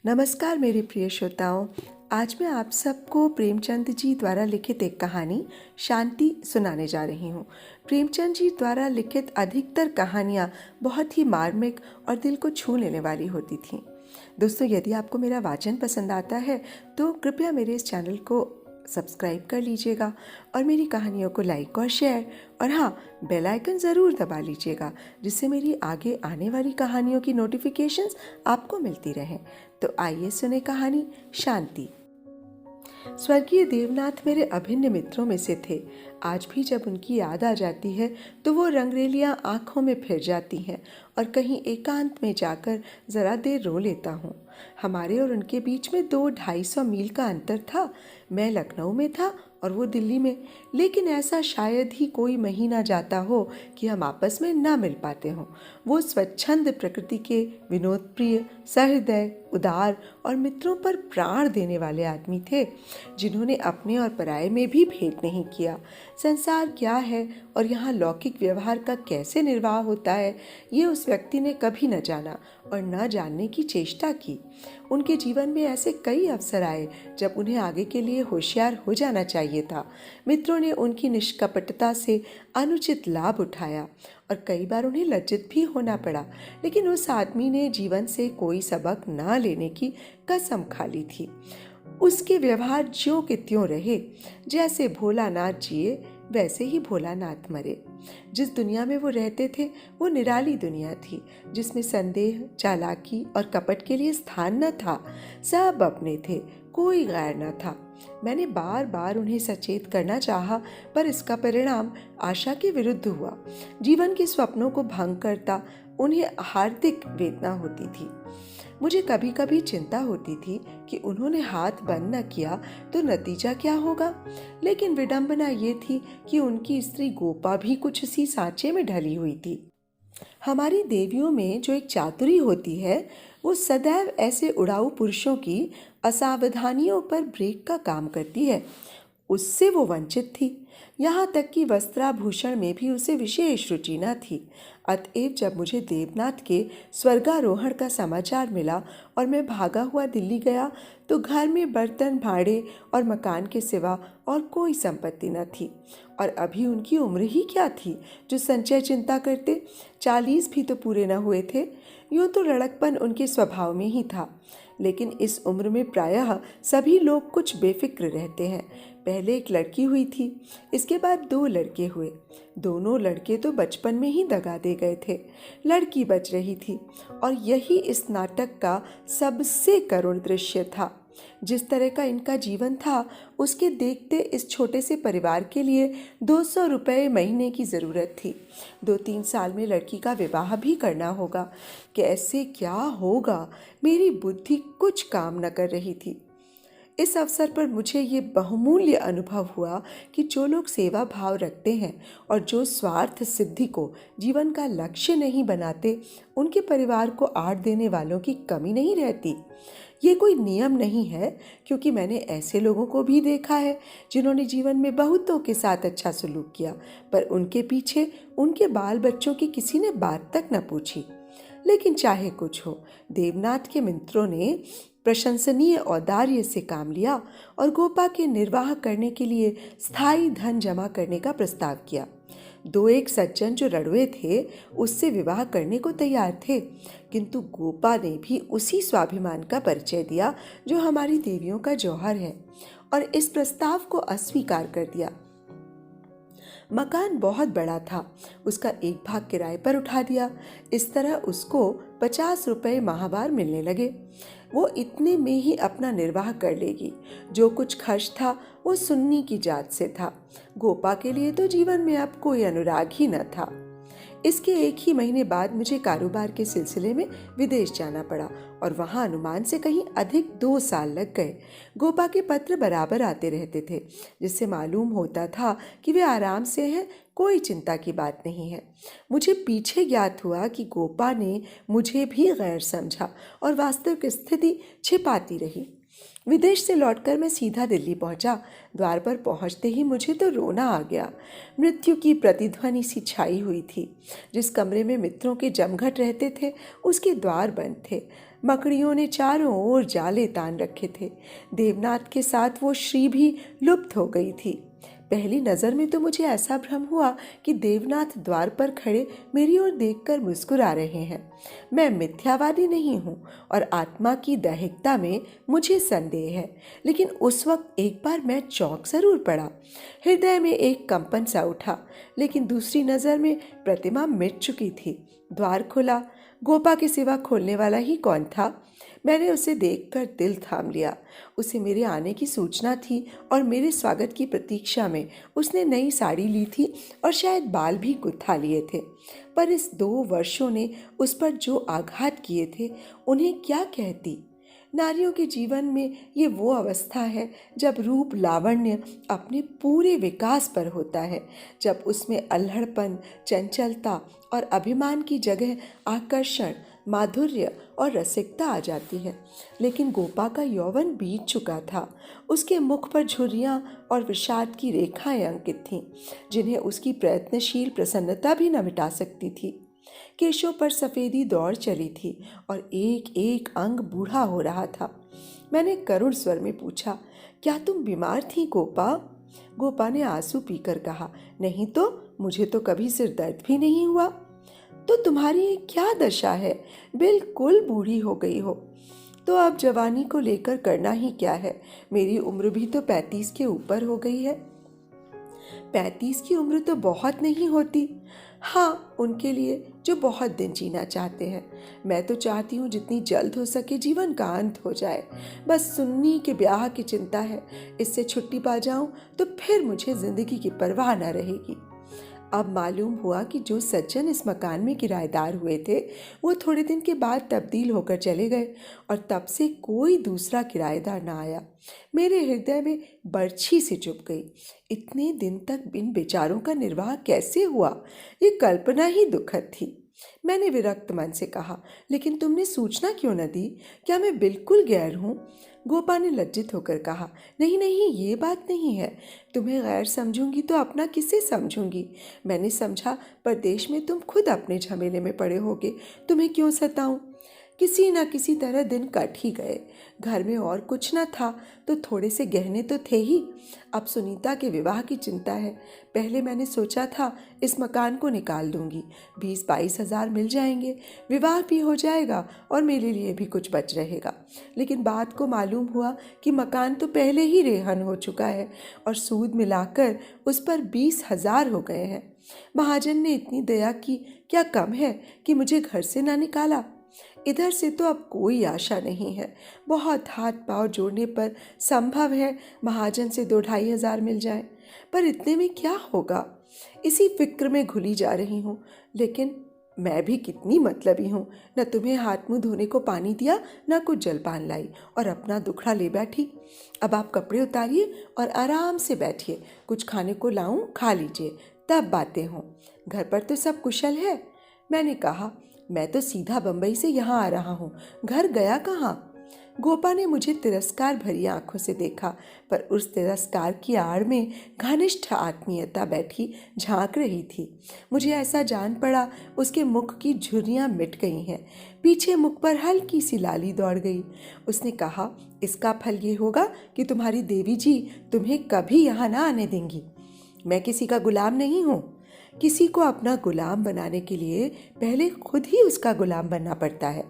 नमस्कार मेरे प्रिय श्रोताओं। आज मैं आप सबको प्रेमचंद जी द्वारा लिखित एक कहानी शांति सुनाने जा रही हूँ। प्रेमचंद जी द्वारा लिखित अधिकतर कहानियाँ बहुत ही मार्मिक और दिल को छू लेने वाली होती थीं। दोस्तों, यदि आपको मेरा वाचन पसंद आता है तो कृपया मेरे इस चैनल को सब्सक्राइब कर लीजिएगा और मेरी कहानियों को लाइक और शेयर और हाँ, बेल आइकन ज़रूर दबा लीजिएगा, जिससे मेरी आगे आने वाली कहानियों की नोटिफिकेशंस आपको मिलती रहें। तो आइए सुने कहानी शांति। स्वर्गीय देवनाथ मेरे अभिन्न मित्रों में से थे। आज भी जब उनकी याद आ जाती है तो वो रंगरेलियां आंखों में फिर जाती हैं और कहीं एकांत में जाकर ज़रा देर रो लेता हूँ। हमारे और उनके बीच में 200-250 मील का अंतर था। मैं लखनऊ में था और वो दिल्ली में, लेकिन ऐसा शायद ही कोई महीना जाता हो कि हम आपस में ना मिल पाते हों। वो स्वच्छंद प्रकृति के विनोद प्रिय, सहृदय, उदार और मित्रों पर प्राण देने वाले आदमी थे, जिन्होंने अपने और पराये में भी भेद नहीं किया। संसार क्या है और यहाँ लौकिक व्यवहार का कैसे निर्वाह होता है, ये उस व्यक्ति ने कभी न जाना और न जानने की चेष्टा की। उनके जीवन में ऐसे कई अवसर आए जब उन्हें आगे के लिए होशियार हो जाना चाहिए था। मित्रों ने उनकी निष्कपटता से अनुचित लाभ उठाया और कई बार उन्हें लज्जित भी होना पड़ा, लेकिन उस आदमी ने जीवन से कोई सबक ना लेने की कसम खा ली थी। उसके व्यवहार ज्यों के त्यों रहे। जैसे भोलानाथ जिए वैसे ही भोलानाथ मरे। जिस दुनिया में वो रहते थे वो निराली दुनिया थी, जिसमें संदेह, चालाकी और कपट के लिए स्थान न था। सब अपने थे, कोई गैर न था। मैंने बार बार उन्हें सचेत करना चाहा, पर इसका परिणाम आशा के विरुद्ध हुआ। जीवन के स्वप्नों को भंग करता उन्हें हार्दिक वेदना होती थी। मुझे कभी कभी चिंता होती थी कि उन्होंने हाथ बंद न किया तो नतीजा क्या होगा, लेकिन विडंबना ये थी कि उनकी स्त्री गोपा भी कुछ इसी सांचे में ढली हुई थी। हमारी देवियों में जो एक चातुरी होती है, वो सदैव ऐसे उड़ाऊ पुरुषों की असावधानियों पर ब्रेक का काम करती है। उससे वो वंचित थी। यहाँ तक कि वस्त्राभूषण में भी उसे विशेष रुचि न थी। अतएव जब मुझे देवनाथ के स्वर्गारोहण का समाचार मिला और मैं भागा हुआ दिल्ली गया तो घर में बर्तन भाड़े और मकान के सिवा और कोई संपत्ति न थी। और अभी उनकी उम्र ही क्या थी जो संचय चिंता करते। 40 भी तो पूरे न हुए थे। यूँ तो लड़कपन उनके स्वभाव में ही था, लेकिन इस उम्र में प्रायः सभी लोग कुछ बेफिक्र रहते हैं। पहले एक लड़की हुई थी, इसके बाद 2 लड़के हुए। दोनों लड़के तो बचपन में ही दगा दे गए थे। लड़की बच रही थी और यही इस नाटक का सबसे करुण दृश्य था। जिस तरह का इनका जीवन था, उसके देखते इस छोटे से परिवार के लिए 200 रुपये महीने की ज़रूरत थी। 2-3 साल में लड़की का विवाह भी करना होगा। कैसे क्या होगा, मेरी बुद्धि कुछ काम न कर रही थी। इस अवसर पर मुझे ये बहुमूल्य अनुभव हुआ कि जो लोग सेवा भाव रखते हैं और जो स्वार्थ सिद्धि को जीवन का लक्ष्य नहीं बनाते, उनके परिवार को आड़ देने वालों की कमी नहीं रहती। ये कोई नियम नहीं है, क्योंकि मैंने ऐसे लोगों को भी देखा है जिन्होंने जीवन में बहुतों के साथ अच्छा सलूक किया, पर उनके पीछे उनके बाल बच्चों की किसी ने बात तक न पूछी। लेकिन चाहे कुछ हो, देवनाथ के मित्रों ने प्रशंसनीय औदार्य से काम लिया और गोपा के निर्वाह करने के लिए स्थायी धन जमा करने का प्रस्ताव किया। 2-1 सज्जन जो रड़ुए थे उससे विवाह करने को तैयार थे, किंतु गोपा ने भी उसी स्वाभिमान का परिचय दिया जो हमारी देवियों का जौहर है और इस प्रस्ताव को अस्वीकार कर दिया। मकान बहुत बड़ा था, उसका एक भाग किराए पर उठा दिया। इस तरह उसको 50 रुपये माहवार मिलने लगे। वो इतने में ही अपना निर्वाह कर लेगी। जो कुछ खर्च था वो सुन्नी की जात से था। गोपा के लिए तो जीवन में अब कोई अनुराग ही न था। इसके 1 ही महीने बाद मुझे कारोबार के सिलसिले में विदेश जाना पड़ा और वहाँ अनुमान से कहीं अधिक 2 साल लग गए। गोपा के पत्र बराबर आते रहते थे, जिससे मालूम होता था कि वे आराम से हैं, कोई चिंता की बात नहीं है। मुझे पीछे ज्ञात हुआ कि गोपा ने मुझे भी गैर समझा और वास्तविक स्थिति छिपाती रही। विदेश से लौटकर मैं सीधा दिल्ली पहुंचा। द्वार पर पहुंचते ही मुझे तो रोना आ गया। मृत्यु की प्रतिध्वनि सी छाई हुई थी। जिस कमरे में मित्रों के जमघट रहते थे उसके द्वार बंद थे। मकड़ियों ने चारों ओर जाले तान रखे थे। देवनाथ के साथ वो श्री भी लुप्त हो गई थी। पहली नज़र में तो मुझे ऐसा भ्रम हुआ कि देवनाथ द्वार पर खड़े मेरी ओर देखकर मुस्कुरा रहे हैं। मैं मिथ्यावादी नहीं हूँ और आत्मा की दैहिकता में मुझे संदेह है, लेकिन उस वक्त एक बार मैं चौंक जरूर पड़ा। हृदय में एक कंपन सा उठा, लेकिन दूसरी नज़र में प्रतिमा मिट चुकी थी। द्वार खुला। गोपा के सिवा खोलने वाला ही कौन था? मैंने उसे देखकर दिल थाम लिया। उसे मेरे आने की सूचना थी और मेरे स्वागत की प्रतीक्षा में उसने नई साड़ी ली थी और शायद बाल भी गुत्था लिए थे। पर इस 2 वर्षों ने उस पर जो आघात किए थे उन्हें क्या कहती। नारियों के जीवन में ये वो अवस्था है जब रूप लावण्य अपने पूरे विकास पर होता है, जब उसमें अल्हड़पन, चंचलता और अभिमान की जगह आकर्षण, माधुर्य और रसिकता आ जाती है। लेकिन गोपा का यौवन बीत चुका था। उसके मुख पर झुर्रियाँ और विषाद की रेखाएं अंकित थीं, जिन्हें उसकी प्रयत्नशील प्रसन्नता भी न मिटा सकती थी। केशों पर सफ़ेदी दौड़ चली थी और एक एक अंग बूढ़ा हो रहा था। मैंने करुण स्वर में पूछा, क्या तुम बीमार थी गोपा? गोपा ने आंसू पीकर कहा, नहीं तो, मुझे तो कभी सिर दर्द भी नहीं हुआ। तो तुम्हारी ये क्या दशा है? बिल्कुल बूढ़ी हो गई हो। तो अब जवानी को लेकर करना ही क्या है? मेरी उम्र भी तो 35 के ऊपर हो गई है। 35 की उम्र तो बहुत नहीं होती। हाँ, उनके लिए जो बहुत दिन जीना चाहते हैं। मैं तो चाहती हूँ जितनी जल्द हो सके जीवन का अंत हो जाए। बस सुन्नी के ब्याह की चिंता है। इससे छुट्टी पा जाऊँ तो फिर मुझे जिंदगी की परवाह न रहेगी। अब मालूम हुआ कि जो सज्जन इस मकान में किराएदार हुए थे वो थोड़े दिन के बाद तब्दील होकर चले गए और तब से कोई दूसरा किराएदार ना आया। मेरे हृदय में बरछी सी चुभ गई। इतने दिन तक इन बेचारों का निर्वाह कैसे हुआ, ये कल्पना ही दुखद थी। मैंने विरक्त मन से कहा, लेकिन तुमने सूचना क्यों न दी? क्या मैं बिल्कुल गैर हूँ? गोपा ने लज्जित होकर कहा, नहीं नहीं, ये बात नहीं है। तुम्हें गैर समझूंगी तो अपना किसे समझूंगी? मैंने समझा परदेश में तुम खुद अपने झमेले में पड़े होगे, तुम्हें क्यों सताऊं? किसी न किसी तरह दिन कट ही गए। घर में और कुछ न था तो थोड़े से गहने तो थे ही। अब सुनीता के विवाह की चिंता है। पहले मैंने सोचा था इस मकान को निकाल दूंगी, 20-22 हज़ार मिल जाएंगे, विवाह भी हो जाएगा और मेरे लिए भी कुछ बच रहेगा। लेकिन बात को मालूम हुआ कि मकान तो पहले ही रेहन हो चुका है और सूद मिलाकर उस पर 20 हज़ार हो गए हैं। महाजन ने इतनी दया की, क्या कम है कि मुझे घर से ना निकाला? इधर से तो अब कोई आशा नहीं है। बहुत हाथ पांव जोड़ने पर संभव है महाजन से 2-2.5 हज़ार मिल जाए, पर इतने में क्या होगा? इसी फिक्र में घुली जा रही हूँ। लेकिन मैं भी कितनी मतलबी हूँ, न तुम्हें हाथ मुंह धोने को पानी दिया, न कुछ जलपान लाई और अपना दुखड़ा ले बैठी। अब आप कपड़े उतारिए और आराम से बैठिए, कुछ खाने को लाऊं, खा लीजिए, तब बातें हों। घर पर तो सब कुशल है? मैंने कहा, मैं तो सीधा बंबई से यहाँ आ रहा हूँ, घर गया कहाँ? गोपा ने मुझे तिरस्कार भरी आंखों से देखा, पर उस तिरस्कार की आड़ में घनिष्ठ आत्मीयता बैठी झांक रही थी। मुझे ऐसा जान पड़ा उसके मुख की झुर्रियाँ मिट गई हैं, पीछे मुख पर हल्की सी लाली दौड़ गई। उसने कहा, इसका फल ये होगा कि तुम्हारी देवी जी तुम्हें कभी यहाँ ना आने देंगी। मैं किसी का गुलाम नहीं हूँ। किसी को अपना गुलाम बनाने के लिए पहले खुद ही उसका गुलाम बनना पड़ता है।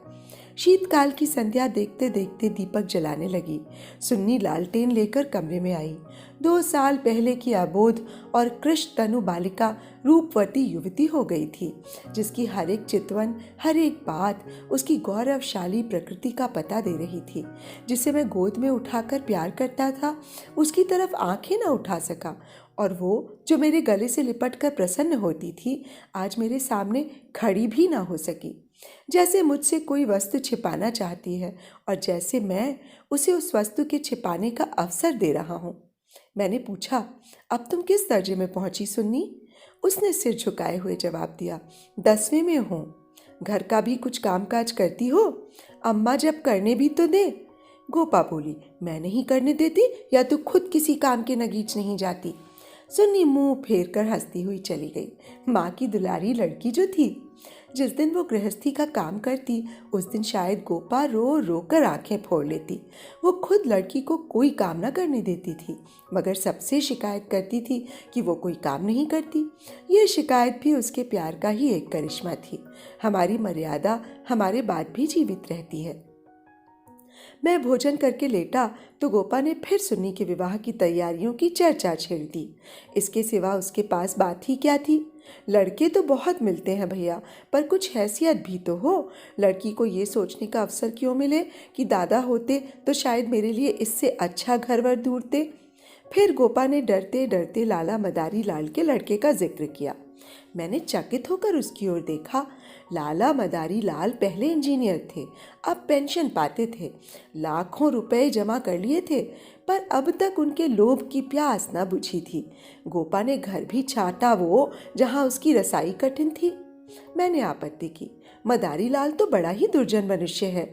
शीतकाल की संध्या देखते देखते दीपक जलाने लगी। सुन्नी लालटेन लेकर कमरे में आई। 2 साल पहले की अबोध और कृष्ण तनु बालिका रूपवती युवती हो गई थी, जिसकी हर एक चितवन, हर एक बात उसकी गौरवशाली प्रकृति का पता दे रही थी। जिसे मैं गोद में उठाकर प्यार करता था, उसकी तरफ आंखें न उठा सका, और वो जो मेरे गले से लिपटकर प्रसन्न होती थी, आज मेरे सामने खड़ी भी ना हो सकी। जैसे मुझसे कोई वस्तु छिपाना चाहती है और जैसे मैं उसे उस वस्तु के छिपाने का अवसर दे रहा हूँ। मैंने पूछा, अब तुम किस दर्जे में पहुंची सुन्नी? उसने सिर झुकाए हुए जवाब दिया, 10वें में हूँ। घर का भी कुछ कामकाज करती हो? अम्मा जब करने भी तो दे। गोपा बोली, मैं नहीं करने देती या तू खुद किसी काम के नगीच नहीं जाती? सुन्नी मुंह फेर कर हंसती हुई चली गई। माँ की दुलारी लड़की जो थी। जिस दिन वो गृहस्थी का काम करती उस दिन शायद गोपा रो रो कर आंखें फोड़ लेती। वो खुद लड़की को कोई काम न करने देती थी, मगर सबसे शिकायत करती थी कि वो कोई काम नहीं करती। ये शिकायत भी उसके प्यार का ही एक करिश्मा थी। हमारी मर्यादा हमारे बाद भी जीवित रहती है। मैं भोजन करके लेटा तो गोपा ने फिर सुन्नी के विवाह की तैयारियों की चर्चा छेड़ दी। इसके सिवा उसके पास बात ही क्या थी। लड़के तो बहुत मिलते हैं भैया, पर कुछ हैसियत भी तो हो। लड़की को ये सोचने का अवसर क्यों मिले कि दादा होते तो शायद मेरे लिए इससे अच्छा घर वर ढूंढते। फिर गोपा ने डरते डरते लाला मदारी लाल के लड़के का जिक्र किया। मैंने चकित होकर उसकी ओर देखा। लाला मदारी लाल पहले इंजीनियर थे, अब पेंशन पाते थे, लाखों रुपए जमा कर लिए थे, पर अब तक उनके लोभ की प्यास न बुझी थी। गोपा ने घर भी छाटा वो जहां उसकी रसाई कठिन थी। मैंने आपत्ति की, मदारी लाल तो बड़ा ही दुर्जन मनुष्य है।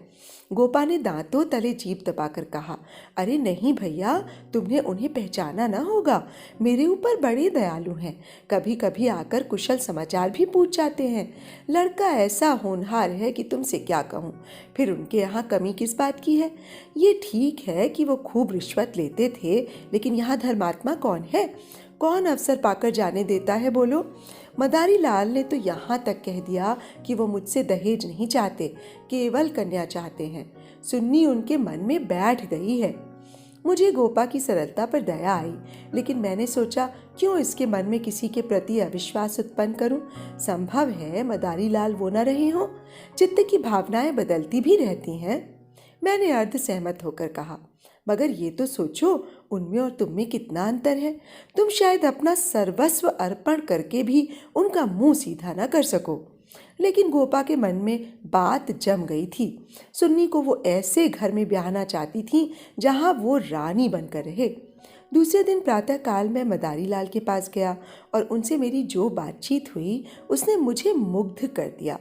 गोपा ने दांतों तले जीभ दबाकर कहा, अरे नहीं भैया, तुमने उन्हें पहचाना ना होगा। मेरे ऊपर बड़े दयालु हैं, कभी कभी आकर कुशल समाचार भी पूछ जाते हैं। लड़का ऐसा होनहार है कि तुमसे क्या कहूँ। फिर उनके यहाँ कमी किस बात की है। ये ठीक है कि वो खूब रिश्वत लेते थे, लेकिन यहाँ धर्मात्मा कौन है? कौन अवसर पाकर जाने देता है बोलो। मदारी लाल ने तो यहाँ तक कह दिया कि वो मुझसे दहेज नहीं चाहते, केवल कन्या चाहते हैं। सुन्नी उनके मन में बैठ गई है। मुझे गोपा की सरलता पर दया आई, लेकिन मैंने सोचा क्यों इसके मन में किसी के प्रति अविश्वास उत्पन्न करूं। संभव है मदारी लाल वो न रहे हों। चित्त की भावनाएं बदलती भी रहती हैं। मैंने अर्ध सहमत होकर कहा, मगर ये तो सोचो, उनमें और तुम में कितना अंतर है। तुम शायद अपना सर्वस्व अर्पण करके भी उनका मुंह सीधा न कर सको। लेकिन गोपा के मन में बात जम गई थी। सुन्नी को वो ऐसे घर में ब्याहना चाहती थी जहां वो रानी बनकर रहे। दूसरे दिन प्रातःकाल मैं मदारी लाल के पास गया और उनसे मेरी जो बातचीत हुई उसने मुझे मुग्ध कर दिया।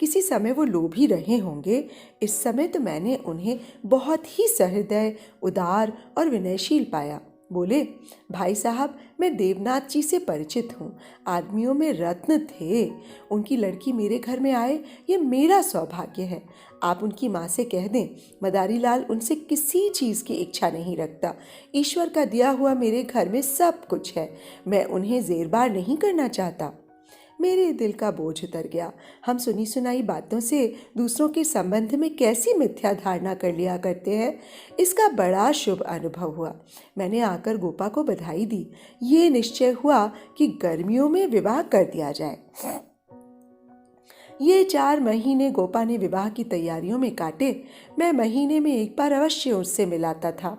किसी समय वो लोभी रहे होंगे, इस समय तो मैंने उन्हें बहुत ही सहृदय, उदार और विनयशील पाया। बोले, भाई साहब, मैं देवनाथ जी से परिचित हूँ। आदमियों में रत्न थे। उनकी लड़की मेरे घर में आए, ये मेरा सौभाग्य है। आप उनकी माँ से कह दें, मदारी लाल उनसे किसी चीज़ की इच्छा नहीं रखता। ईश्वर का दिया हुआ मेरे घर में सब कुछ है। मैं उन्हें जेरबार नहीं करना चाहता। मेरे दिल का बोझ उतर गया। हम सुनी सुनाई बातों से दूसरों के संबंध में कैसी मिथ्या धारणा कर लिया करते हैं, इसका बड़ा शुभ अनुभव हुआ। मैंने आकर गोपा को बधाई दी। ये निश्चय हुआ कि गर्मियों में विवाह कर दिया जाए। ये 4 महीने गोपा ने विवाह की तैयारियों में काटे। मैं महीने में एक बार अवश्य उससे मिलाता था,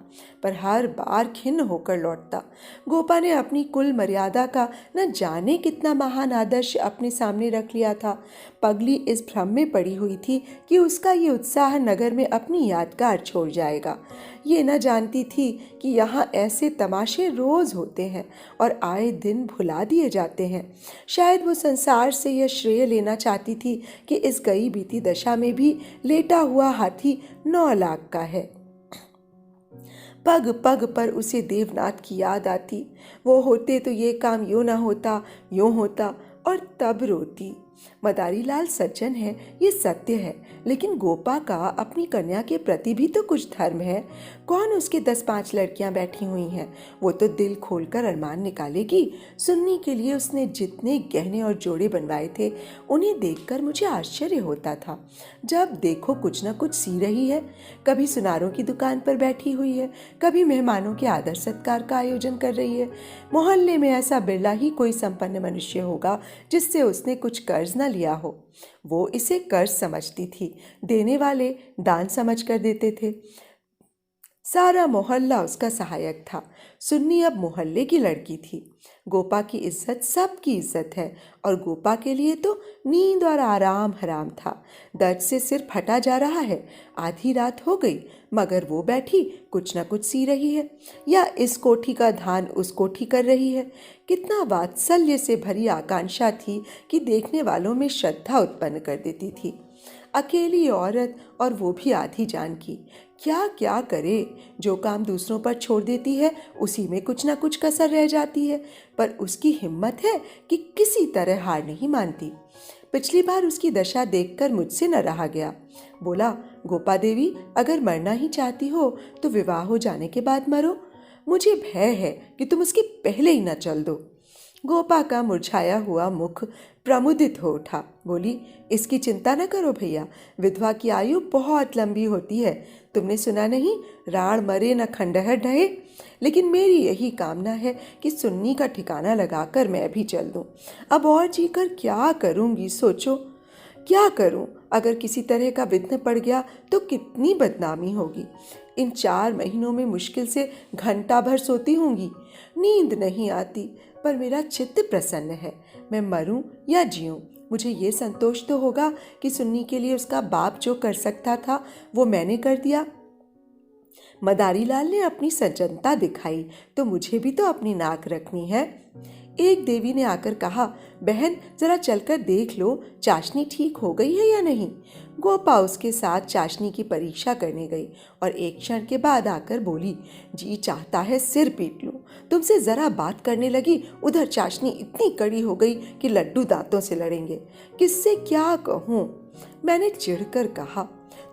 पर हर बार खिन्न होकर लौटता। गोपा ने अपनी कुल मर्यादा का न जाने कितना महान आदर्श अपने सामने रख लिया था। पगली इस भ्रम में पड़ी हुई थी कि उसका ये उत्साह नगर में अपनी यादगार छोड़ जाएगा। ये न जानती थी कि यहाँ ऐसे तमाशे रोज होते हैं और आए दिन भुला दिए जाते हैं। शायद वो संसार से यह श्रेय लेना चाहती थी कि इस गई बीती दशा में भी लेटा हुआ हाथी 9 लाख का है। पग पग पर उसे देवनाथ की याद आती। वो होते तो ये काम यूं ना होता, यूं होता, और तब रोती। मदारी लाल सज्जन है, ये सत्य है, लेकिन गोपा का अपनी कन्या के प्रति भी तो कुछ धर्म है। कौन उसके 10-5 लड़कियां बैठी हुई हैं, वो तो दिल खोलकर अरमान निकालेगी। सुन्नी के लिए उसने जितने गहने और जोड़े बनवाए थे, उन्हें देखकर मुझे आश्चर्य होता था। जब देखो कुछ न कुछ सी रही है। कभी सुनारों की दुकान पर बैठी हुई है, कभी मेहमानों के आदर सत्कार का आयोजन कर रही है। मोहल्ले में ऐसा बिरला ही कोई संपन्न मनुष्य होगा जिससे उसने कुछ कर्ज न लिया हो। वो इसे कर्ज समझती थी, देने वाले दान समझ कर देते थे। सारा मोहल्ला उसका सहायक था। सुन्नी अब मोहल्ले की लड़की थी। गोपा की इज्जत सबकी इज्जत है, और गोपा के लिए तो नींद और आराम हराम था। दर्द से सिर फटा जा रहा है। आधी रात हो गई, मगर वो बैठी कुछ न कुछ सी रही है, या इस कोठी का धान उस कोठी कर रही है। कितना वात्सल्य से भरी आकांक्षा थी कि देखने वालों में श्रद्धा उत्पन्न कर देती थी। अकेली औरत, और वो भी आधी जान की, क्या क्या करे। जो काम दूसरों पर छोड़ देती है उसी में कुछ ना कुछ कसर रह जाती है, पर उसकी हिम्मत है कि किसी तरह हार नहीं मानती। पिछली बार उसकी दशा देखकर मुझसे न रहा गया। बोला, गोपा देवी, अगर मरना ही चाहती हो तो विवाह हो जाने के बाद मरो। मुझे भय है कि तुम उसके पहले ही न चल दो। गोपा का मुरझाया हुआ मुख प्रमुदित हो उठा। बोली, इसकी चिंता न करो भैया, विधवा की आयु बहुत लंबी होती है। तुमने सुना नहीं, राण मरे न खंडहर ढहे। लेकिन मेरी यही कामना है कि सुन्नी का ठिकाना लगाकर मैं भी चल दूं। अब और जीकर क्या करूंगी, सोचो क्या करूं? अगर किसी तरह का विघ्न पड़ गया तो कितनी बदनामी होगी। इन 4 महीनों में मुश्किल से घंटा भर सोती होंगी। नींद नहीं आती, पर मेरा चित्त प्रसन्न है। मैं मरूं या जीऊं, मुझे ये संतोष तो होगा कि सुन्नी के लिए उसका बाप जो कर सकता था वो मैंने कर दिया। मदारी लाल ने अपनी सज्जनता दिखाई तो मुझे भी तो अपनी नाक रखनी है। एक देवी ने आकर कहा, बहन जरा चलकर देख लो चाशनी ठीक हो गई है या नहीं। गोपा उसके साथ चाशनी की परीक्षा करने गई और एक क्षण के बाद आकर बोली, जी चाहता है सिर पीट लूं। तुमसे जरा बात करने लगी, उधर चाशनी इतनी कड़ी हो गई कि लड्डू दांतों से लड़ेंगे। किससे क्या कहूँ? मैंने चिढ़कर कहा,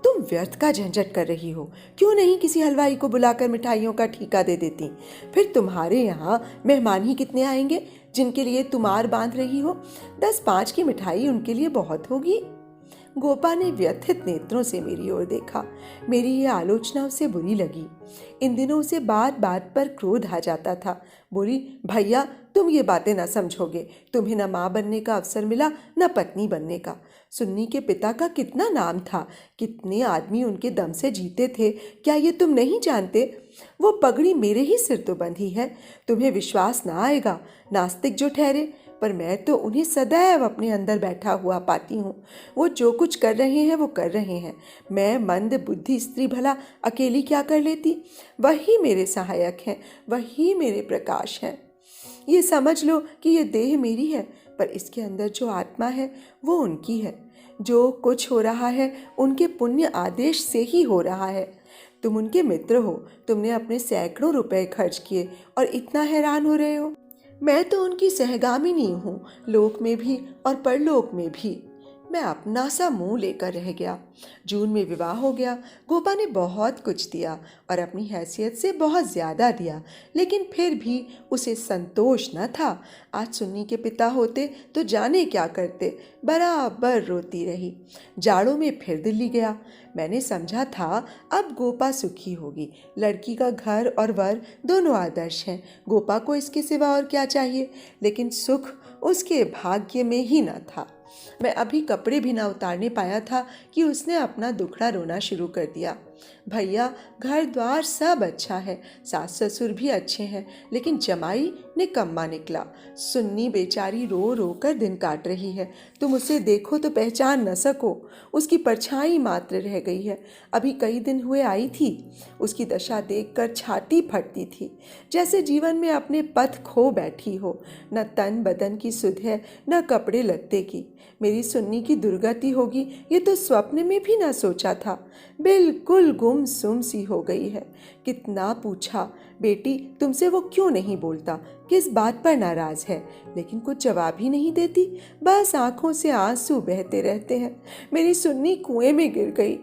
तुम व्यर्थ का झंझट कर रही हो, क्यों नहीं किसी हलवाई को बुलाकर मिठाइयों का ठीका दे देती। फिर तुम्हारे यहाँ मेहमान ही कितने आएंगे जिनके लिए तुम्हार बांध रही हो। 10-5 की मिठाई उनके लिए बहुत होगी। गोपा ने व्यथित नेत्रों से मेरी ओर देखा। मेरी ये आलोचना उसे बुरी लगी। इन दिनों उसे बात बात पर क्रोध आ जाता था। बोली, भैया तुम ये बातें ना समझोगे। तुम्हें न माँ बनने का अवसर मिला न पत्नी बनने का। सुन्नी के पिता का कितना नाम था, कितने आदमी उनके दम से जीते थे, क्या ये तुम नहीं जानते? वो पगड़ी मेरे ही सिर तो बंधी है। तुम्हें विश्वास ना आएगा, नास्तिक जो ठहरे, पर मैं तो उन्हें सदैव अपने अंदर बैठा हुआ पाती हूँ। वो जो कुछ कर रहे हैं वो कर रहे हैं। मैं मंद बुद्धि स्त्री भला अकेली क्या कर लेती? वही मेरे सहायक हैं, वही मेरे प्रकाश हैं। ये समझ लो कि ये देह मेरी है, पर इसके अंदर जो आत्मा है वो उनकी है। जो कुछ हो रहा है उनके पुण्य आदेश से ही हो रहा है। तुम उनके मित्र हो, तुमने अपने सैकड़ों रुपए खर्च किए और इतना हैरान हो रहे हो। मैं तो उनकी सहगामिनी हूँ, लोक में भी और परलोक में भी। मैं अपना सा मुंह लेकर रह गया। जून में विवाह हो गया। गोपा ने बहुत कुछ दिया और अपनी हैसियत से बहुत ज़्यादा दिया, लेकिन फिर भी उसे संतोष न था। आज सुन्नी के पिता होते तो जाने क्या करते, बराबर रोती रही। जाड़ों में फिर दिल्ली गया। मैंने समझा था अब गोपा सुखी होगी। लड़की का घर और वर दोनों आदर्श हैं। गोपा को इसके सिवा और क्या चाहिए? लेकिन सुख उसके भाग्य में ही न था। मैं अभी कपड़े भी ना उतारने पाया था कि उसने अपना दुखड़ा रोना शुरू कर दिया। भैया घर द्वार सब अच्छा है, सास ससुर भी अच्छे हैं, लेकिन जमाई निकम्मा निकला। सुन्नी बेचारी रो रो कर दिन काट रही है। तुम उसे देखो तो पहचान न सको, उसकी परछाई मात्र रह गई है। अभी कई दिन हुए आई थी। उसकी दशा देखकर छाती फटती थी, जैसे जीवन में अपने पथ खो बैठी हो। न तन बदन की सुध है, न कपड़े लत्ते की। मेरी सुन्नी की दुर्गति होगी ये तो स्वप्न में भी न सोचा था। बिल्कुल गुमसुम सी हो गई है। कितना पूछा, बेटी तुमसे वो क्यों नहीं बोलता, किस बात पर नाराज है, लेकिन कुछ जवाब ही नहीं देती। बस आंखों से आंसू बहते रहते हैं। मेरी सुन्नी कुएं में गिर गई।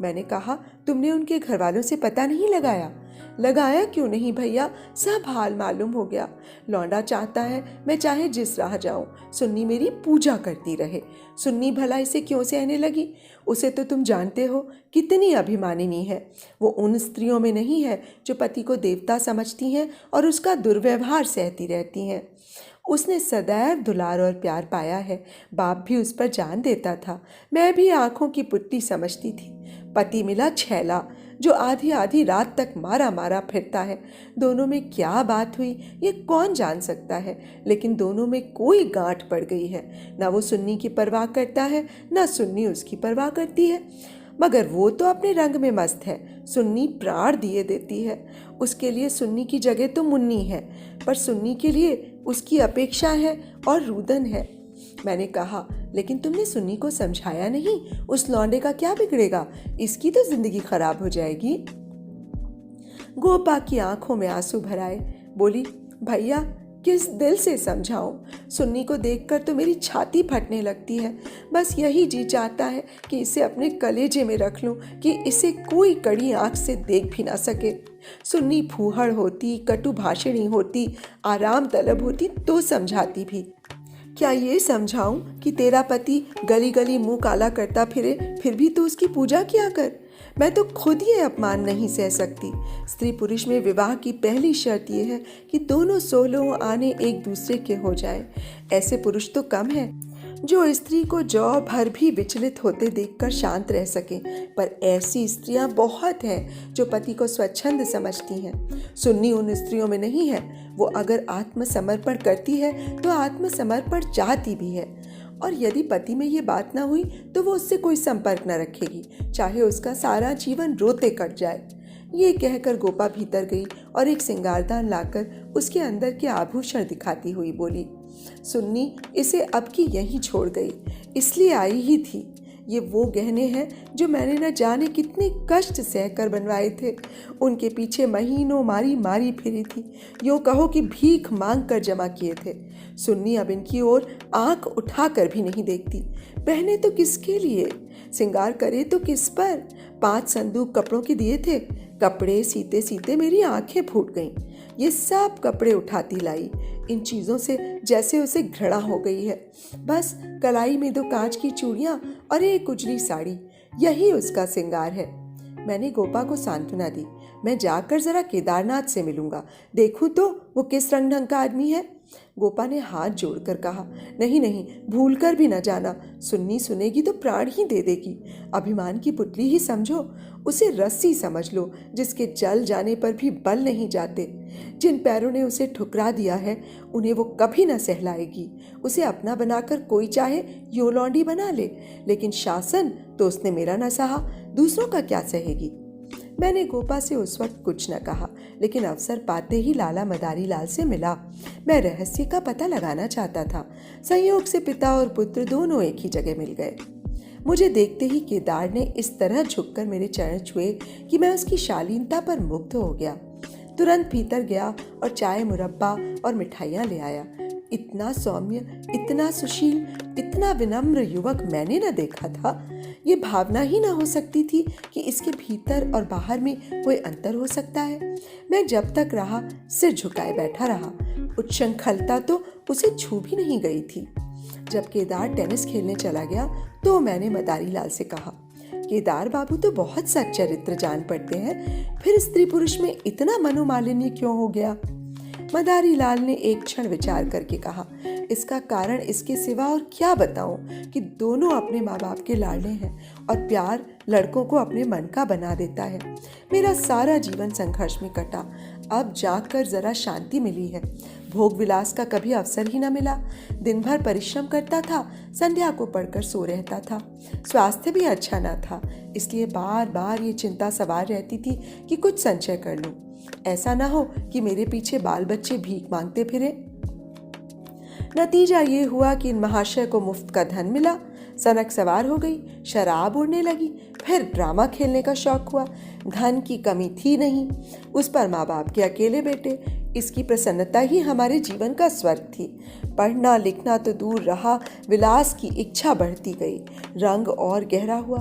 मैंने कहा, तुमने उनके घर वालों से पता नहीं लगाया? लगाया क्यों नहीं भैया, सब हाल मालूम हो गया। लौंडा चाहता है मैं चाहे जिस राह जाऊं, सुन्नी मेरी पूजा करती रहे। सुन्नी भला इसे क्यों सहने लगी? उसे तो तुम जानते हो कितनी अभिमानिनी है। वो उन स्त्रियों में नहीं है जो पति को देवता समझती हैं और उसका दुर्व्यवहार सहती रहती हैं। उसने सदैव दुलार और प्यार पाया है। बाप भी उस पर जान देता था। मैं भी आंखों की पुट्टी समझती थी। पति मिला छैला, जो आधी आधी रात तक मारा मारा फिरता है। दोनों में क्या बात हुई ये कौन जान सकता है, लेकिन दोनों में कोई गांठ पड़ गई है। ना वो सुन्नी की परवाह करता है, ना सुन्नी उसकी परवाह करती है। मगर वो तो अपने रंग में मस्त है। सुन्नी प्राण दिए देती है। उसके लिए सुन्नी की जगह तो मुन्नी है, पर सुन्नी के लिए उसकी अपेक्षा है और रुदन है। मैंने कहा, लेकिन तुमने सुन्नी को समझाया नहीं? उस लौंडे का क्या बिगड़ेगा, इसकी तो जिंदगी खराब हो जाएगी। गोपा की आंखों में आंसू भर आए। बोली, भैया किस दिल से समझाऊं? सुन्नी को देखकर तो मेरी छाती फटने लगती है। बस यही जी चाहता है कि इसे अपने कलेजे में रख लूं, कि इसे कोई कड़ी आंख से देख भी ना सके। सुन्नी फूहड़ होती, कटु भाषिणी होती, आराम तलब होती तो समझाती भी। क्या ये समझाऊं कि तेरा पति गली गली मुंह काला करता फिरे, फिर भी तू उसकी पूजा किया कर? मैं तो खुद ये अपमान नहीं सह सकती। स्त्री पुरुष में विवाह की पहली शर्त यह है कि दोनों सोलहों आने एक दूसरे के हो जाए। ऐसे पुरुष तो कम हैं जो स्त्री को जौ भर भी विचलित होते देखकर शांत रह सके, पर ऐसी स्त्रियां बहुत हैं जो पति को स्वच्छंद समझती हैं। सुन्नी उन स्त्रियों में नहीं है। वो अगर आत्मसमर्पण करती है तो आत्मसमर्पण चाहती भी है, और यदि पति में ये बात ना हुई तो वो उससे कोई संपर्क न रखेगी, चाहे उसका सारा जीवन रोते कट जाए। ये कहकर गोपा भीतर गई और एक सिंगारदान लाकर उसके अंदर के आभूषण दिखाती हुई बोली, सुन्नी इसे अब की यहीं छोड़ गई, इसलिए आई ही थी। ये वो गहने हैं जो मैंने न जाने कितने कष्ट सहकर बनवाए थे। उनके पीछे महीनों मारी मारी फिरी थी, यूँ कहो कि भीख मांग कर जमा किए थे। सुन्नी अब इनकी ओर आंख उठाकर भी नहीं देखती। पहने तो किसके लिए, सिंगार करे तो किस पर? 5 संदूक कपड़ों के दिए थे। कपड़े सीते सीते मेरी आंखें फूट गईं। ये सब कपड़े उठाती लाई। इन चीज़ों से जैसे उसे घृणा हो गई है। बस कलाई में 2 कांच की चूड़ियाँ और एक उजली साड़ी, यही उसका सिंगार है। मैंने गोपा को सांत्वना दी, मैं जाकर जरा केदारनाथ से मिलूंगा, देखूं तो वो किस रंग ढंग का आदमी है। गोपा ने हाथ जोड़कर कहा, नहीं नहीं, भूल कर भी न जाना, सुन्नी सुनेगी तो प्राण ही दे देगी। अभिमान की पुतली ही समझो, उसे रस्सी समझ लो जिसके जल जाने पर भी बल नहीं जाते। जिन पैरों ने उसे ठुकरा दिया है उन्हें वो कभी न सहलाएगी। उसे अपना बनाकर कोई चाहे यूं लौंडी बना ले, लेकिन शासन तो उसने मेरा न सहा, दूसरों का क्या सहेगी। मैंने गोपा से उस वक्त कुछ न कहा, लेकिन अवसर पाते ही लाला मदारी लाल से मिला। मैं रहस्य का पता लगाना चाहता था। संयोग से पिता और पुत्र दोनों एक ही जगह मिल गए। मुझे देखते ही केदार ने इस तरह झुककर मेरे चरण छुए कि मैं उसकी शालीनता पर मुग्ध हो गया। तुरंत भीतर गया और चाय, मुरब्बा और मिठाइयाँ ले आया। इतना सौम्य, इतना सुशील, इतना विनम्र युवक मैंने न देखा था। ये भावना ही न हो सकती थी कि इसके भीतर और बाहर में कोई अंतर हो सकता है। मैं जब तक रहा सिर झुकाए बैठा रहा। उच्छृंखलता तो उसे छू भी नहीं गई थी। जब केदार टेनिस खेलने चला गया तो मैंने मदारी लाल से कहा, केदार बाबू तो बहुत सच्चरित्र जान पड़ते हैं, फिर स्त्री पुरुष में इतना मनोमालिन्य क्यों हो गया? मदारी लाल ने एक क्षण विचार करके कहा, इसका कारण इसके सिवा और क्या बताऊं कि दोनों अपने माँ बाप के लाडले हैं और प्यार लड़कों को अपने मन का बना देता है। मेरा सारा जीवन संघर्ष में कटा, अब जाकर जरा शांति मिली है। भोग विलास का कभी अवसर ही न मिला। दिन भर परिश्रम करता था, संध्या को पढ़कर सो रहता था। स्वास्थ्य भी अच्छा न था, इसलिए बार बार ये चिंता सवार रहती थी कि कुछ संचय कर लूं, ऐसा ना हो कि मेरे पीछे बाल बच्चे भीख मांगते फिरे। नतीजा ये हुआ कि इन महाशय को मुफ्त का धन मिला, सनक सवार हो गई, शराब उड़ने लगी, फिर ड्रामा खेलने का शौक हुआ। धन की कमी थी नहीं, उस पर माँ बाप के अकेले बेटे, इसकी प्रसन्नता ही हमारे जीवन का स्वर्ग थी। पढ़ना लिखना तो दूर रहा, विलास की इच्छा बढ़ती गई, रंग और गहरा हुआ।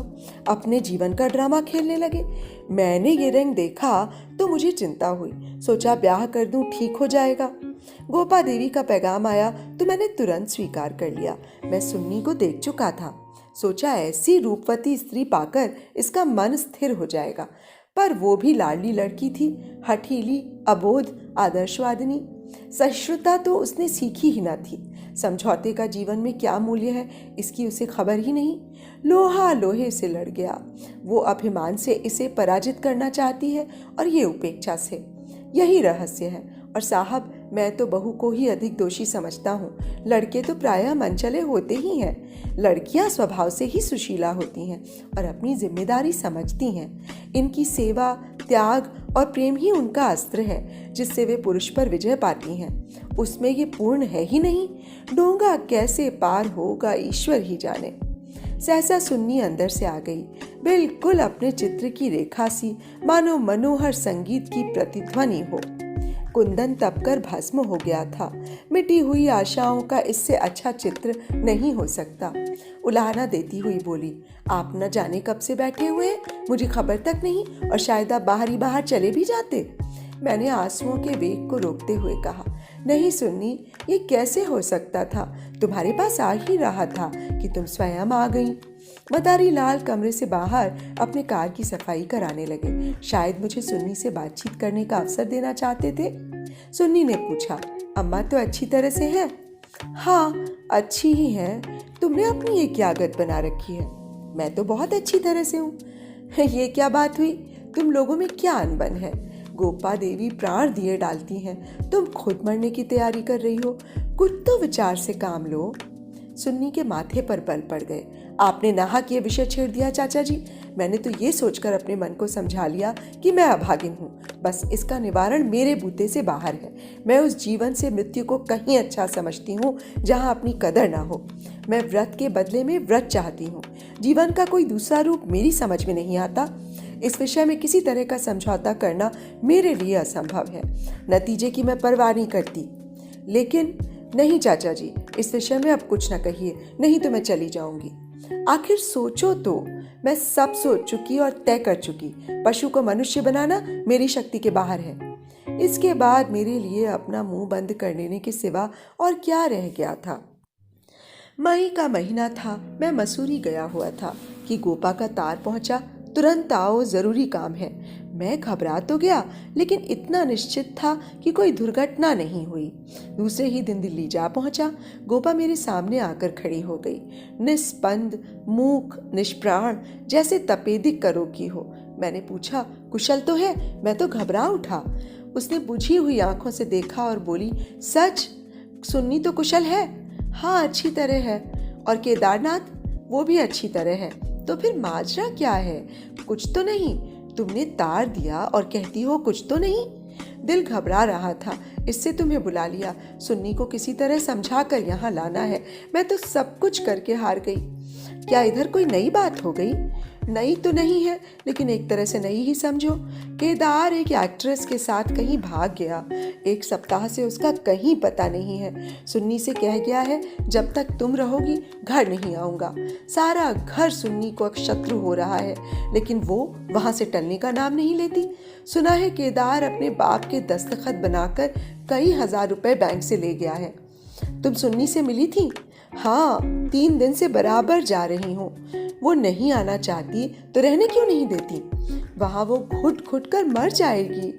अपने जीवन का ड्रामा खेलने लगे। मैंने ये रंग देखा तो मुझे चिंता हुई, सोचा ब्याह कर दूं, ठीक हो जाएगा। गोपा देवी का पैगाम आया तो मैंने तुरंत स्वीकार कर लिया। मैं सुन्नी को देख चुका था, सोचा ऐसी रूपवती स्त्री पाकर इसका मन स्थिर हो जाएगा, पर वो भी लाडली लड़की थी, हठीली, अबोध, आदर्शवादिनी। सहिष्णुता तो उसने सीखी ही न थी। समझौते का जीवन में क्या मूल्य है इसकी उसे खबर ही नहीं। लोहा लोहे से लड़ गया। वो अभिमान से इसे पराजित करना चाहती है और ये उपेक्षा से। यही रहस्य है। और साहब, मैं तो बहू को ही अधिक दोषी समझता हूँ। लड़के तो प्रायः मनचले होते ही हैं। लड़कियाँ स्वभाव से ही सुशीला होती हैं और अपनी जिम्मेदारी समझती हैं। इनकी सेवा, त्याग और प्रेम ही उनका अस्त्र है जिससे वे पुरुष पर विजय पाती हैं। उसमें ये पूर्ण है ही नहीं। डोंगा कैसे पार होगा ईश्वर ही जाने। सहसा सुन्नी अंदर से आ गई, बिल्कुल अपने चित्र की रेखा सी, मानो मनोहर संगीत की प्रतिध्वनि हो। कुंदन तपकर भस्म हो गया था। मिटी हुई आशाओं का इससे अच्छा चित्र नहीं हो सकता। उलाहना देती हुई बोली, आप न जाने कब से बैठे हुए हैं, मुझे खबर तक नहीं, और शायद आप बाहर ही बाहर चले भी जाते। मैंने आंसुओं के वेग को रोकते हुए कहा, नहीं सुन्नी, ये कैसे हो सकता था? तुम्हारे पास आ ही रहा था कि तुम स्वयं आ गई। मदारी लाल कमरे से बाहर अपने कार की सफाई कराने लगे। शायद मुझे सुन्नी से बातचीत करने का अवसर देना चाहते थे। सुन्नी ने पूछा, अम्मा तो अच्छी तरह से है? हाँ, अच्छी ही है। तुमने अपनी ये क्या आदत बना रखी है? मैं तो बहुत अच्छी तरह से हूँ। ये क्या बात हुई? तुम लोगों में क्या अनबन है? गोपा देवी प्राण दिए डालती हैं, तुम खुद मरने की तैयारी कर रही हो। कुछ तो विचार से काम लो। सुन्नी के माथे पर बल पड़ गए। आपने नाहक ये विषय छेड़ दिया चाचा जी। मैंने तो ये सोचकर अपने मन को समझा लिया कि मैं अभागिन हूँ। बस इसका निवारण मेरे बूते से बाहर है। मैं उस जीवन से मृत्यु को कहीं अच्छा समझती हूँ जहाँ अपनी कदर ना हो। मैं व्रत के बदले में व्रत चाहती हूँ। जीवन का कोई दूसरा रूप मेरी समझ में नहीं आता। इस विषय में किसी तरह का समझौता करना मेरे लिए असंभव है। नतीजे की मैं परवाह नहीं करती। लेकिन नहीं चाचा जी, इस विषय में अब कुछ न कहिए, नहीं तो मैं चली जाऊंगी। आखिर सोचो तो, मैं सब सोच चुकी और तय कर चुकी। पशु को मनुष्य बनाना मेरी शक्ति के बाहर है। इसके बाद मेरे लिए अपना मुंह बंद कर लेने के सिवा और क्या रह गया था। मई का महीना था। मैं मसूरी गया हुआ था कि गोपा का तार पहुंचा। तुरंत आओ, जरूरी काम है। मैं घबरा तो गया, लेकिन इतना निश्चित था कि कोई दुर्घटना नहीं हुई। दूसरे ही दिन दिल्ली जा पहुंचा। गोपा मेरे सामने आकर खड़ी हो गई, निस्पंद, मूक, निष्प्राण, जैसे तपेदिक करोगी हो। मैंने पूछा, कुशल तो है? मैं तो घबरा उठा। उसने बुझी हुई आंखों से देखा और बोली, सच? सुन्नी तो कुशल है? हाँ, अच्छी तरह है। और केदारनाथ? वो भी अच्छी तरह है। तो फिर माजरा क्या है? कुछ तो नहीं? तुमने तार दिया और कहती हो कुछ तो नहीं? दिल घबरा रहा था, इससे तुम्हें बुला लिया। सुन्नी को किसी तरह समझा कर यहाँ लाना है। मैं तो सब कुछ करके हार गई। क्या इधर कोई नई बात हो गई? नई तो नहीं है, लेकिन एक तरह से नई ही समझो। केदार एक एक्ट्रेस के साथ कहीं भाग गया। 1 सप्ताह से उसका कहीं पता नहीं है। सुन्नी से कह गया है, जब तक तुम रहोगी घर नहीं आऊंगा। सारा घर सुन्नी को शत्रु हो रहा है, लेकिन वो वहां से टलने का नाम नहीं लेती। सुना है केदार अपने बाप के दस्तखत बनाकर कई हजार रुपए बैंक से ले गया है। तुम सुन्नी से मिली थी? हाँ, 3 दिन से बराबर जा रही हूँ। वो नहीं आना चाहती तो रहने क्यों नहीं देती? वहां वो घुट घुट कर मर जाएगी।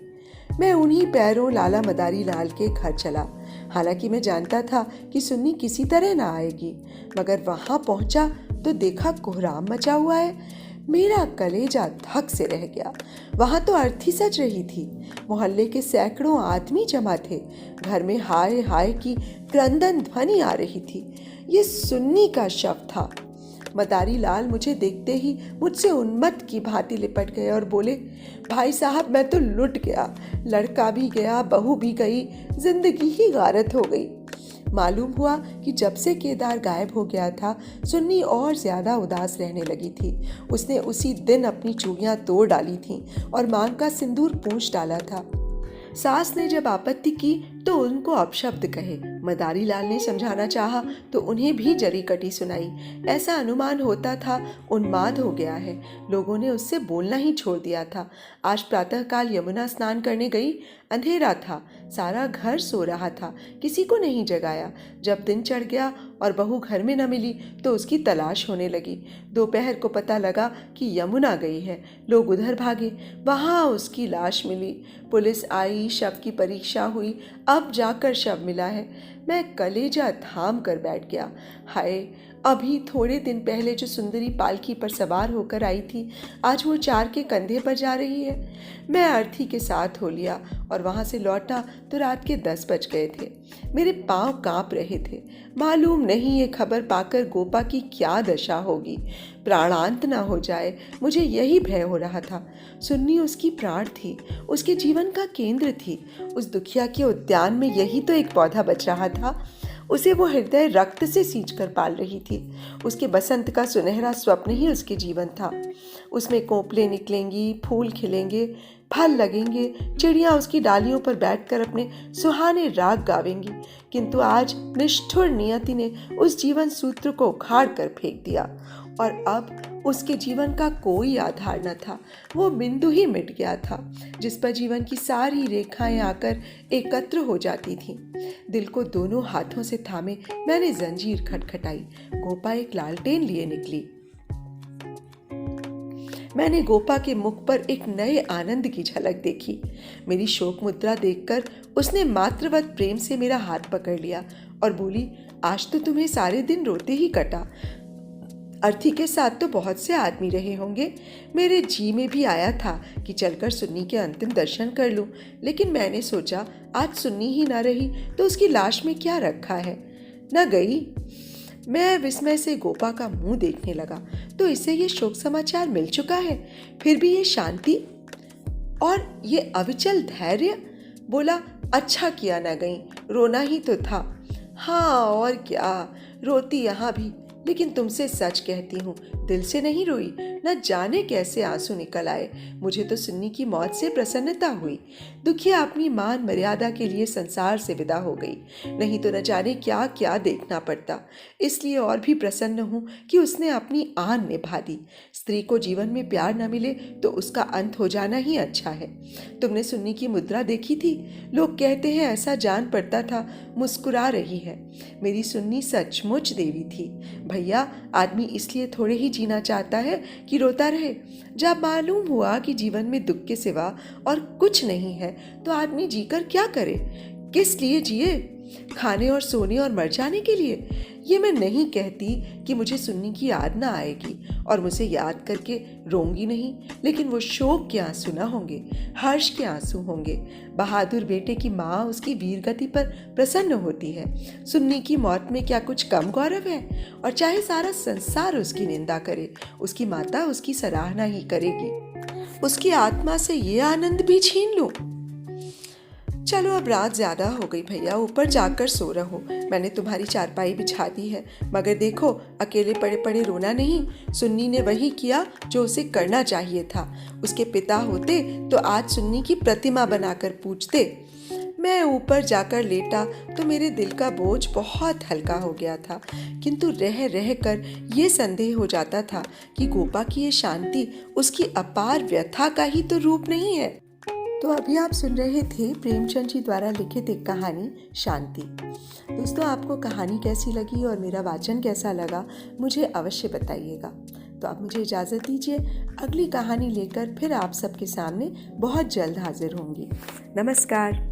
मैं उन्हीं पैरों लाला मदारी लाल के घर चला। हालांकि मैं जानता था कि सुन्नी किसी तरह ना आएगी, मगर वहां पहुंचा तो देखा कोहराम मचा हुआ है। मेरा कलेजा धक से रह गया। वहां तो अर्थी सज रही थी। मोहल्ले के सैकड़ों आदमी जमा थे। घर में हाय हाय की क्रंदन ध्वनि आ रही थी। ये सुन्नी का शव था। मदारी लाल मुझे देखते ही मुझसे उन्मत्त की भांति लिपट गए और बोले, भाई साहब, मैं तो लुट गया। लड़का भी गया, बहू भी गई, जिंदगी ही गारत हो गई। मालूम हुआ कि जब से केदार गायब हो गया था, सुन्नी और ज्यादा उदास रहने लगी थी। उसने उसी दिन अपनी चूड़ियां तोड़ डाली थीं और मांग का सिंदूर पूंछ डाला था। सास ने जब आपत्ति की तो उनको अपशब्द कहे। मदारी लाल ने समझाना चाहा तो उन्हें भी जरी कटी सुनाई। ऐसा अनुमान होता था उन्माद हो गया है। लोगों ने उससे बोलना ही छोड़ दिया था। आज प्रातःकाल यमुना स्नान करने गई। अंधेरा था, सारा घर सो रहा था, किसी को नहीं जगाया। जब दिन चढ़ गया और बहू घर में न मिली तो उसकी तलाश होने लगी। दोपहर को पता लगा कि यमुना गई है। लोग उधर भागे, वहां उसकी लाश मिली। पुलिस आई, शव की परीक्षा हुई, अब जाकर शव मिला है। मैं कलेजा थाम कर बैठ गया। हाय, अभी थोड़े दिन पहले जो सुंदरी पालकी पर सवार होकर आई थी, आज वो 4 के कंधे पर जा रही है। मैं अर्थी के साथ हो लिया और वहां से लौटा तो रात के 10 बज गए थे। मेरे पांव कांप रहे थे। मालूम नहीं ये खबर पाकर गोपा की क्या दशा होगी। प्राणांत ना हो जाए, मुझे यही भय हो रहा था। सुन्नी उसकी प्राण थी, उसके जीवन का केंद्र थी। उस दुखिया के उद्यान में यही तो एक पौधा बच रहा था। उसे वो हृदय रक्त से सींचकर पाल रही थी। उसके बसंत का सुनहरा स्वप्न ही उसके जीवन था। उसमें कोपले निकलेंगी, फूल खिलेंगे, फल लगेंगे, चिड़ियाँ उसकी डालियों पर बैठकर अपने सुहाने राग गावेंगी। किंतु आज निष्ठुर नियति ने उस जीवन सूत्र को उखाड़ कर फेंक दिया और अब उसके जीवन का कोई आधार न था। वो बिंदु ही मिट गया था जिस पर जीवन की सारी रेखाएं आकर एकत्र हो जाती थीं। दिल को दोनों हाथों से थामे मैंने जंजीर खटखटाई। गोपा एक लालटेन लिए निकली। मैंने गोपा के मुख पर एक नए आनंद की झलक देखी। मेरी शोक मुद्रा देखकर उसने मातृवत प्रेम से मेरा हाथ पकड़ लिया और बोली, आज तो तुम्हें सारे दिन रोते ही कटा। अर्थी के साथ तो बहुत से आदमी रहे होंगे। मेरे जी में भी आया था कि चलकर सुन्नी के अंतिम दर्शन कर लूं, लेकिन मैंने सोचा आज सुन्नी ही ना रही तो उसकी लाश में क्या रखा है। न गई। मैं विस्मय से गोपा का मुंह देखने लगा तो इसे ये शोक समाचार मिल चुका है, फिर भी ये शांति और ये अविचल धैर्य। बोला, अच्छा किया ना गई, रोना ही तो था। हाँ और क्या, रोती यहाँ भी, लेकिन तुमसे सच कहती हूँ, दिल से नहीं रोई। न जाने कैसे आंसू निकल आए। मुझे तो सुन्नी की मौत से प्रसन्नता हुई। दुखिया अपनी मान मर्यादा के लिए संसार से विदा हो गई, नहीं तो न जाने क्या क्या देखना पड़ता। इसलिए और भी प्रसन्न हूँ कि उसने अपनी आन निभा दी। स्त्री को जीवन में प्यार न मिले तो उसका अंत हो जाना ही अच्छा है। तुमने सुन्नी की मुद्रा देखी थी? लोग कहते हैं ऐसा जान पड़ता था मुस्कुरा रही है। मेरी सुन्नी सचमुच देवी थी। भैया, आदमी इसलिए थोड़े ही जीना चाहता है कि रोता रहे। जब मालूम हुआ कि जीवन में दुख के सिवा और कुछ नहीं है तो आदमी जीकर क्या करे? किस लिए जिए? खाने और सोने और मर जाने के लिए? ये मैं नहीं कहती कि मुझे सुन्नी की याद ना आएगी और मुझे याद करके रोंगी नहीं, लेकिन वो शोक के आंसू ना होंगे, हर्ष के आंसू होंगे। बहादुर बेटे की माँ उसकी वीरगति पर प्रसन्न होती है। सुन्नी की मौत में क्या कुछ कम गौरव है? और चाहे सारा संसार उसकी निंदा करे, उसकी माता उसकी सराहना ही करेगी। उसकी आत्मा से ये आनंद भी छीन लूं? चलो अब रात ज्यादा हो गई भैया, ऊपर जाकर सो रहो। मैंने तुम्हारी चारपाई बिछा दी है, मगर देखो अकेले पड़े पड़े रोना नहीं। सुन्नी ने वही किया जो उसे करना चाहिए था। उसके पिता होते तो आज सुन्नी की प्रतिमा बनाकर पूजते। मैं ऊपर जाकर लेटा तो मेरे दिल का बोझ बहुत हल्का हो गया था, किंतु रह रह कर ये संदेह हो जाता था कि गोपा की ये शांति उसकी अपार व्यथा का ही तो रूप नहीं है। तो अभी आप सुन रहे थे प्रेमचंद जी द्वारा लिखित एक कहानी शांति। दोस्तों, आपको कहानी कैसी लगी और मेरा वाचन कैसा लगा मुझे अवश्य बताइएगा। तो आप मुझे इजाज़त दीजिए, अगली कहानी लेकर फिर आप सबके सामने बहुत जल्द हाजिर होंगी। नमस्कार।